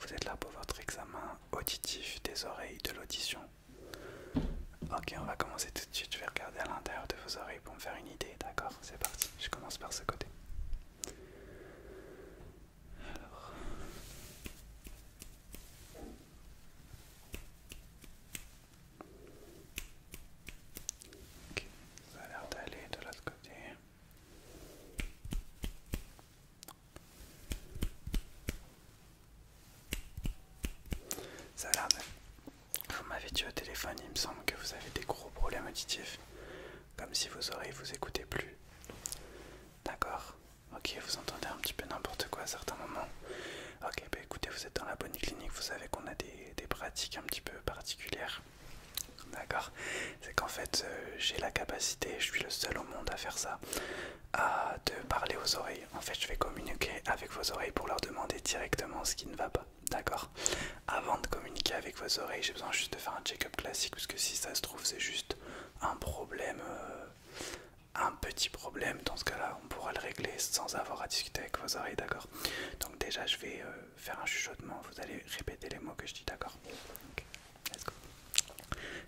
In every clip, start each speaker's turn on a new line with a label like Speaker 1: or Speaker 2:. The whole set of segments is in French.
Speaker 1: vous êtes là pour votre examen auditif des oreilles, de l'audition. Ok, on va commencer tout de suite. Je vais regarder à l'intérieur de vos oreilles pour me faire une idée. D'accord, c'est parti. Je commence par ce côté. Alors. Ok, ça a l'air d'aller de l'autre côté. Ça a l'air de... Vous m'avez dit au téléphone, il me semble que vous avez des gros problèmes auditifs. Comme si vos oreilles vous écoutaient plus. D'accord. Ok, vous entendez un petit peu n'importe quoi à certains moments. Ok, bah écoutez, vous êtes dans la bonne clinique, vous savez qu'on a des pratiques un petit peu particulières. D'accord. C'est qu'en fait, j'ai la capacité, je suis le seul au monde à faire ça, de parler aux oreilles. En fait, je vais communiquer avec vos oreilles pour leur demander directement ce qui ne va pas. D'accord. Avant de communiquer avec vos oreilles, j'ai besoin juste de faire un check-up classique, parce que si ça se trouve, c'est juste un problème, un petit problème. Dans ce cas-là, on pourra le régler sans avoir à discuter avec vos oreilles, d'accord. Donc déjà, je vais faire un chuchotement. Vous allez répéter les mots que je dis, d'accord. Ok, let's go.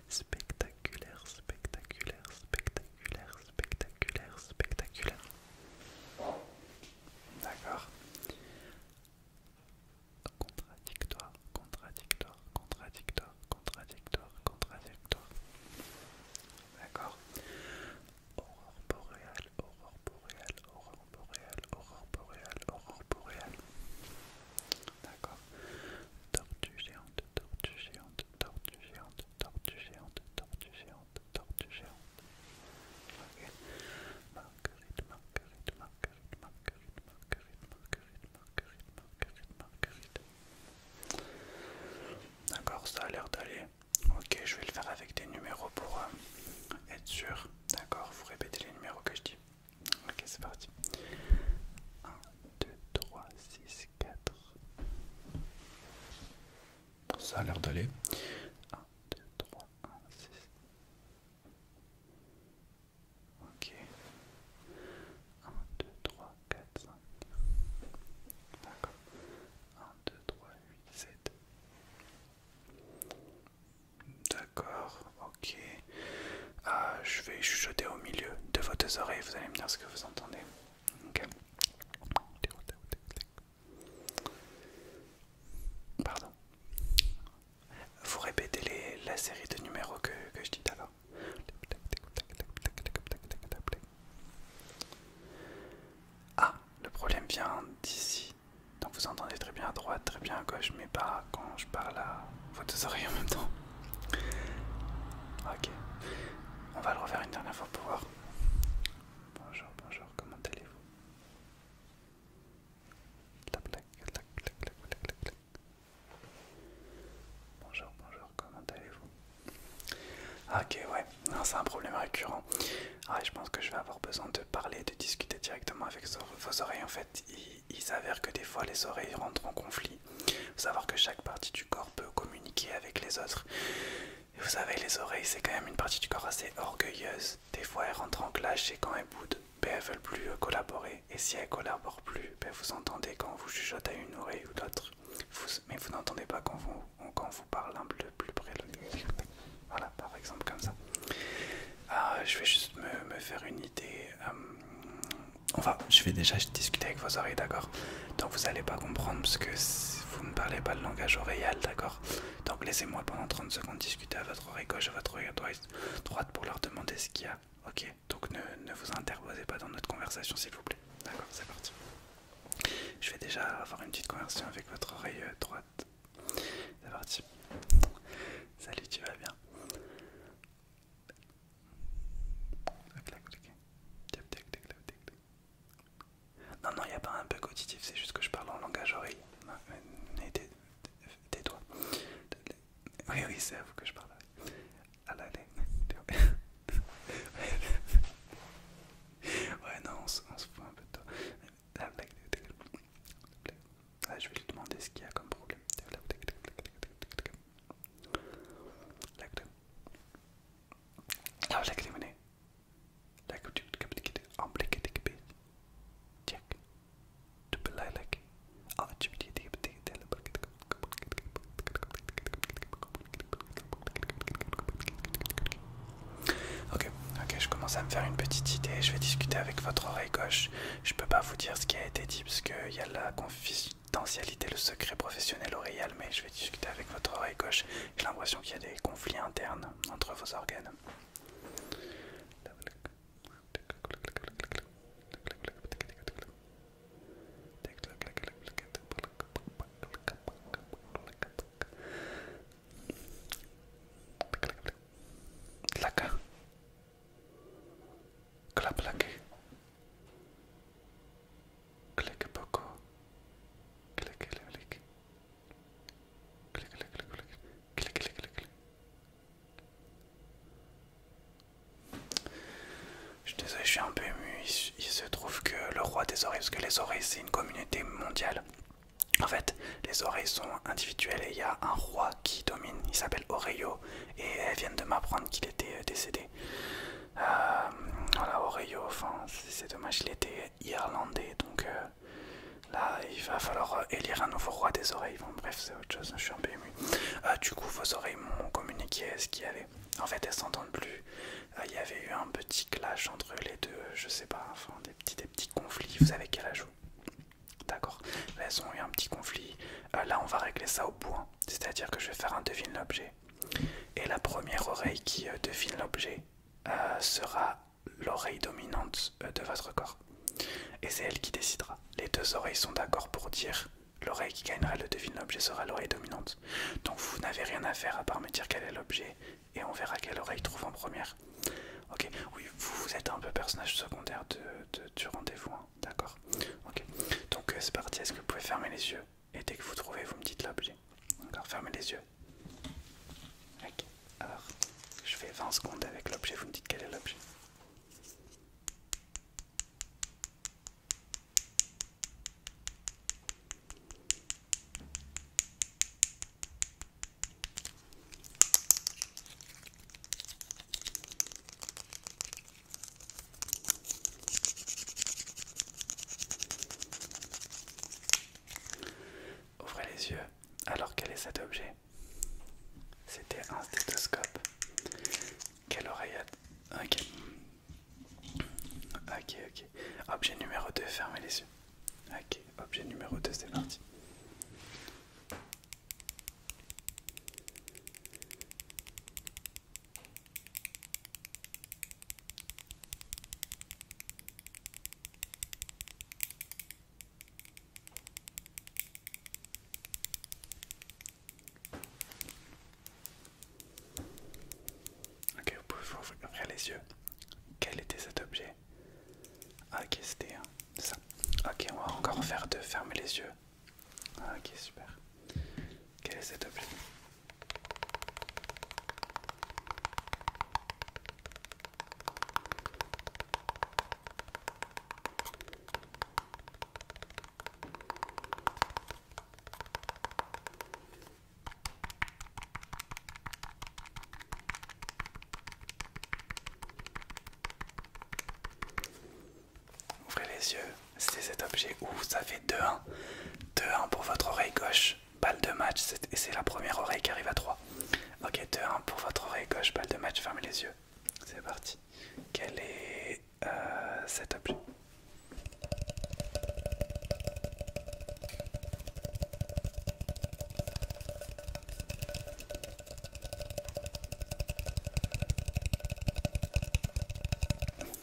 Speaker 1: Spectaculaire, spectaculaire, spectaculaire, spectaculaire, spectaculaire. D'accord. Contradictoire, contradictoire, contradictoire, contradictoire, contradictoire. D'accord. Aurore boréale, aurore boréale, aurore boréale, aurore boréale, aurore boréale. D'accord. Tortue géante, tortue géante, tortue géante, tortue géante, tortue géante, tortue géante. Ok. Marguerite, Marguerite, Marguerite, Marguerite, Marguerite, Marguerite, Marguerite, Marguerite, Marguerite. D'accord, ça a l'air d'aller. Ok, je vais le faire avec des numéros pour être sûr. D'accord, vous répétez les numéros que je dis. Ok, c'est parti. 1, 2, 3, 6, 4. Ça a l'air d'aller. 1, 2, 3, 1, 6. Ok. 1, 2, 3, 4, 5. D'accord. 1, 2, 3, 8, 7. D'accord, ok. Je vais chuchoter au milieu de vos deux oreilles, vous allez me dire ce que vous entendez. Ok. Pardon. Vous répétez la série de numéros que je dis, d'accord. Ah, le problème vient d'ici. Donc vous entendez très bien à droite, très bien à gauche, mais pas quand je parle à vos deux oreilles en même temps. Ok. On va le refaire une dernière fois pour voir. Bonjour, bonjour, comment allez-vous? Bonjour, bonjour, comment allez-vous? Ok, ouais, non, c'est un problème récurrent. Ouais, je pense que je vais avoir besoin de parler, de discuter directement avec vos oreilles. En fait, il s'avère que des fois les oreilles rentrent en conflit. Il faut savoir que chaque partie du corps peut communiquer avec les autres. Et vous savez, les oreilles, c'est quand même une partie du corps assez orgueilleuse. Des fois, elles rentrent en clash et quand elles boudent, ben, elles veulent plus collaborer. Et si elles collaborent plus, ben, vous entendez quand vous chuchotez à une oreille ou l'autre. Mais vous n'entendez pas quand vous parle un peu plus près. Voilà, par exemple, comme ça. Je vais juste me faire une idée. Je vais déjà discuter avec vos oreilles, d'accord. Donc vous n'allez pas comprendre parce que vous ne parlez pas le langage oreillal, d'accord. Donc laissez-moi pendant 30 secondes discuter à votre oreille gauche et à votre oreille droite pour leur demander ce qu'il y a. Ok, donc ne vous interposez pas dans notre conversation s'il vous plaît. D'accord, c'est parti. Je vais déjà avoir une petite conversation avec votre oreille droite. C'est parti. Salut, tu vas bien? Non, non, il n'y a pas un bug auditif, c'est juste que je parle en langage oreille. Tais-toi. Oui, oui, c'est à vous que je parle. Allez. Ouais, non, on se fout un peu de toi. Je vais lui demander ce qu'il y a comme problème. commence à me faire une petite idée. Je vais discuter avec votre oreille gauche. Je peux pas vous dire ce qui a été dit parce qu'il y a la confidentialité, le secret professionnel oreillal, mais je vais discuter avec votre oreille gauche. J'ai l'impression qu'il y a des conflits internes entre vos organes. Clac, clap, clac, clic, poco, clic, clic, clic, clic, clic, clic, clic, clic, clic. Je suis désolé, je suis un peu ému. Il se trouve que le roi des oreilles, parce que les oreilles c'est une communauté mondiale. En fait, les oreilles sont individuelles et il y a un roi qui domine, il s'appelle Oreio et elles viennent de m'apprendre qu'il était décédé. Voilà, Oreio, enfin c'est dommage, il était irlandais donc là il va falloir élire un nouveau roi des oreilles. Bon, bref, c'est autre chose, je suis un peu ému. Du coup, vos oreilles m'ont communiqué ce qu'il y avait. En fait, elles s'entendent plus. Il y avait eu un petit clash entre les deux, je sais pas, enfin des petits conflits. Vous savez quel âge? D'accord, elles ont eu un petit conflit. Là, on va régler ça au point. C'est-à-dire que je vais faire un devine l'objet. Et la première oreille qui devine l'objet sera l'oreille dominante de votre corps. Et c'est elle qui décidera. Les deux oreilles sont d'accord pour dire l'oreille qui gagnera le devine l'objet sera l'oreille dominante. Donc vous n'avez rien à faire à part me dire quel est l'objet et on verra quelle oreille trouve en première. Ok, oui, vous êtes un peu personnage secondaire du rendez-vous, hein. D'accord. Ok, donc c'est parti, est-ce que vous pouvez fermer les yeux? Et dès que vous trouvez, vous me dites l'objet. D'accord, fermez les yeux. Ok, alors, je fais 20 secondes avec l'objet, vous me dites quel est l'objet. Ouvrez les yeux. Alors, quel est cet objet? C'était un stéthoscope. Quelle oreille a... Ok. Ok, ok. Objet numéro 2, fermez les yeux. Ok, objet numéro 2, c'est parti. Ok, vous pouvez ouvrir les yeux. Quel était cet objet? Ok, c'était ça. Ok, on va encore en faire deux. Fermez les yeux. Ok, super. Quel est cet objet? Ouvrez les yeux. C'était cet objet. Ouh, ça fait 2-1. 2-1 pour votre oreille gauche. Balle de match. Et c'est la première oreille qui arrive à 3. Ok, 2-1 pour votre oreille gauche. Balle de match. Fermez les yeux. C'est parti. Quel est cet objet?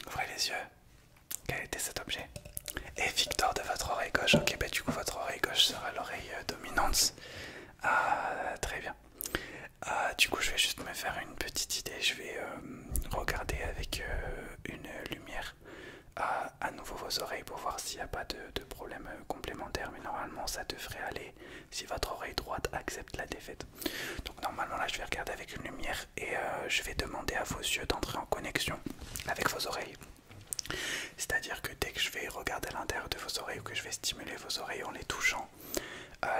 Speaker 1: Ouvrez les yeux. Quel était cet objet? Et victoire de votre oreille gauche. Ok, bah du coup votre oreille gauche sera l'oreille dominante. Très bien. Du coup je vais juste me faire une petite idée. Je vais regarder avec une lumière à nouveau vos oreilles pour voir s'il n'y a pas de problème complémentaire. Mais normalement ça devrait aller si votre oreille droite accepte la défaite. Donc normalement là je vais regarder avec une lumière et je vais demander à vos yeux d'entrer en connexion avec vos oreilles. C'est-à-dire que dès que je vais regarder à l'intérieur de vos oreilles ou que je vais stimuler vos oreilles en les touchant,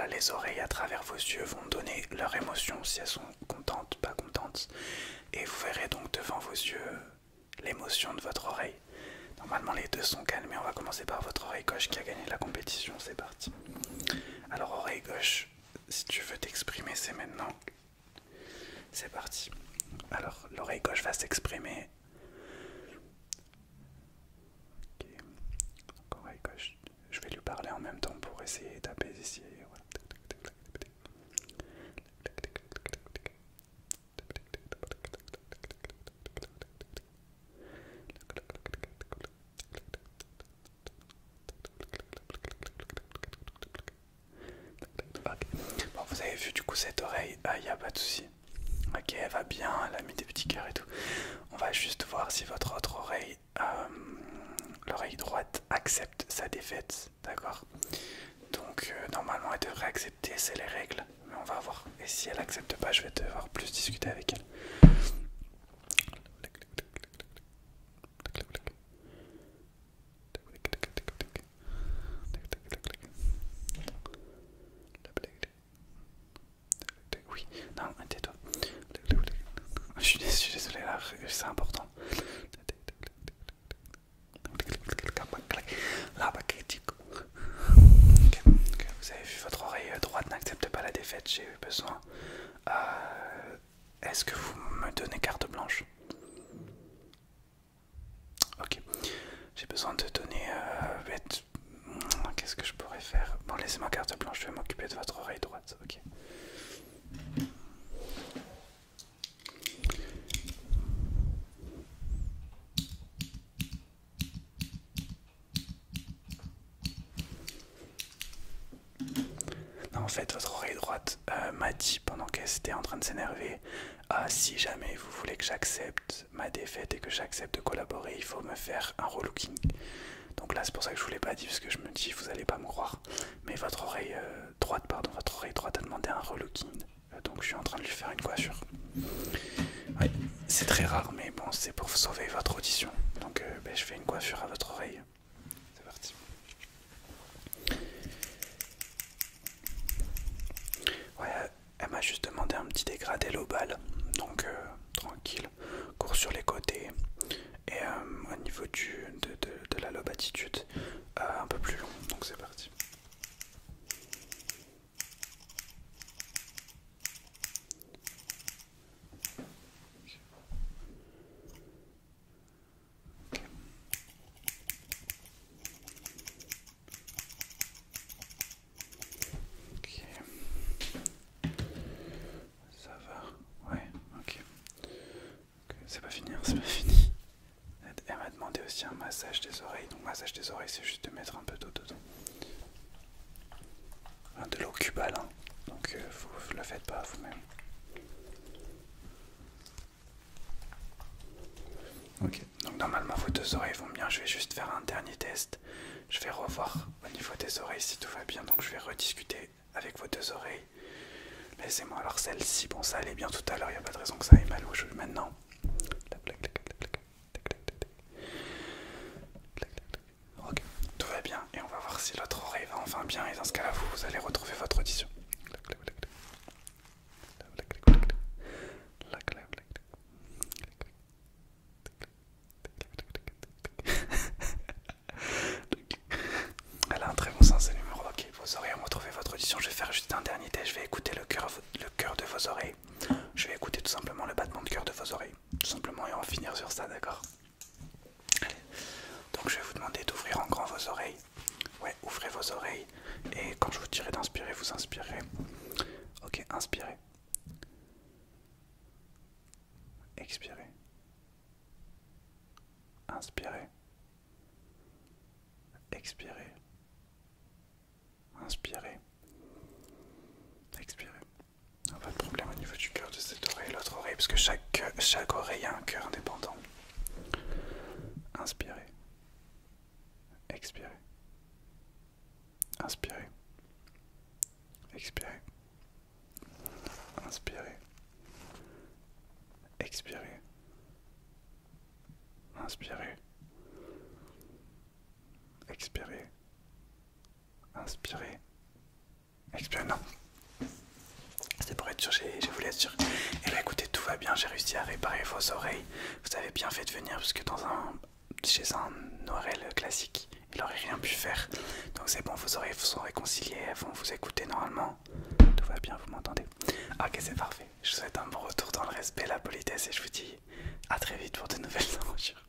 Speaker 1: les oreilles à travers vos yeux vont donner leur émotion, si elles sont contentes, pas contentes. Et vous verrez donc devant vos yeux l'émotion de votre oreille. Normalement les deux sont calmes, mais on va commencer par votre oreille gauche qui a gagné la compétition, c'est parti. Alors oreille gauche, si tu veux t'exprimer c'est maintenant. C'est parti. Alors l'oreille gauche va s'exprimer. en même temps pour essayer d'apaiser ici. Voilà. Ok. Bon, vous avez vu du coup cette oreille, il n'y a pas de souci. Ok, elle va bien, elle a mis des petits cœurs et tout. On va juste voir si votre autre oreille, l'oreille droite, accepte sa défaite, d'accord? Donc normalement elle devrait accepter, c'est les règles, mais on va voir. Et si elle accepte pas, je vais devoir plus discuter avec elle. Oui, non, tais-toi. Je suis désolé là, c'est important. Ok, vous avez vu, votre oreille droite n'accepte pas la défaite, j'ai eu besoin. Est-ce que vous me donnez carte blanche? Ok, j'ai besoin de donner... qu'est-ce que je pourrais faire? Bon, laissez-moi carte blanche, je vais m'occuper de votre oreille droite, ok. Non, en fait, votre oreille droite m'a dit pendant qu'elle était en train de s'énerver, si jamais vous voulez que j'accepte ma défaite et que j'accepte de collaborer, il faut me faire un relooking. Donc là, c'est pour ça que je vous l'ai pas dit, parce que je me dis, vous allez pas me croire. Mais votre oreille droite, a demandé un relooking. Donc je suis en train de lui faire une coiffure. Ouais, c'est très rare, mais bon, c'est pour sauver votre audition. Donc je fais une coiffure à votre oreille. C'est parti. Ouais, elle m'a juste demandé un petit dégradé lobal. Donc tranquille, court sur les côtés. Et au niveau de la lobe attitude, un peu plus long. Donc c'est parti. Ok. Ça va. Ouais, ok. C'est pas fini, hein, c'est pas fini. Elle m'a demandé aussi un massage des oreilles. Donc massage des oreilles, c'est juste de mettre un peu d'eau dedans. Enfin, de l'eau cubale, hein. Donc vous le faites pas vous-même. Ok, donc normalement vos deux oreilles vont bien. Je vais juste faire un dernier test. Je vais revoir au niveau des oreilles si tout va bien. Donc je vais rediscuter avec vos deux oreilles. Laissez-moi alors celle-ci. Bon, ça allait bien tout à l'heure. Il n'y a pas de raison que ça aille mal au jeu maintenant. Ok, tout va bien. Et on va voir si l'autre oreille va enfin bien. Et dans ce cas-là, vous allez retrouver votre audition. Elle a un très bon sens de l'humour. Ok, vos oreilles ont retrouvé votre audition. Je vais faire juste un dernier test. Je vais écouter le cœur de vos oreilles. Je vais écouter tout simplement le battement de cœur de vos oreilles. Tout simplement, et on va finir sur ça, d'accord? Allez. Donc je vais vous demander d'ouvrir en grand vos oreilles. Ouais, ouvrez vos oreilles. Et quand je vous dirai d'inspirer, vous inspirez. Ok, inspirez. Expirez. Inspirez. Expirez. Inspirez. Expirez. Pas de problème au niveau du cœur de cette oreille et l'autre oreille, parce que chaque oreille a un cœur indépendant. Inspirez. Expirez. Inspirez. Expirez. Inspirez. Expirez. Inspirez. Expirez. Inspirez. Expirez. Non. C'était pour être sûr, j'ai voulu être sûr. Et bah écoutez, tout va bien, j'ai réussi à réparer vos oreilles. Vous avez bien fait de venir parce que chez un ORL classique, il aurait rien pu faire. Donc c'est bon, vos oreilles sont réconciliées, elles vont vous écouter normalement. Tout va bien, vous m'entendez? Ok, c'est parfait. Je vous souhaite un bon retour dans le respect, la politesse et je vous dis à très vite pour de nouvelles aventures.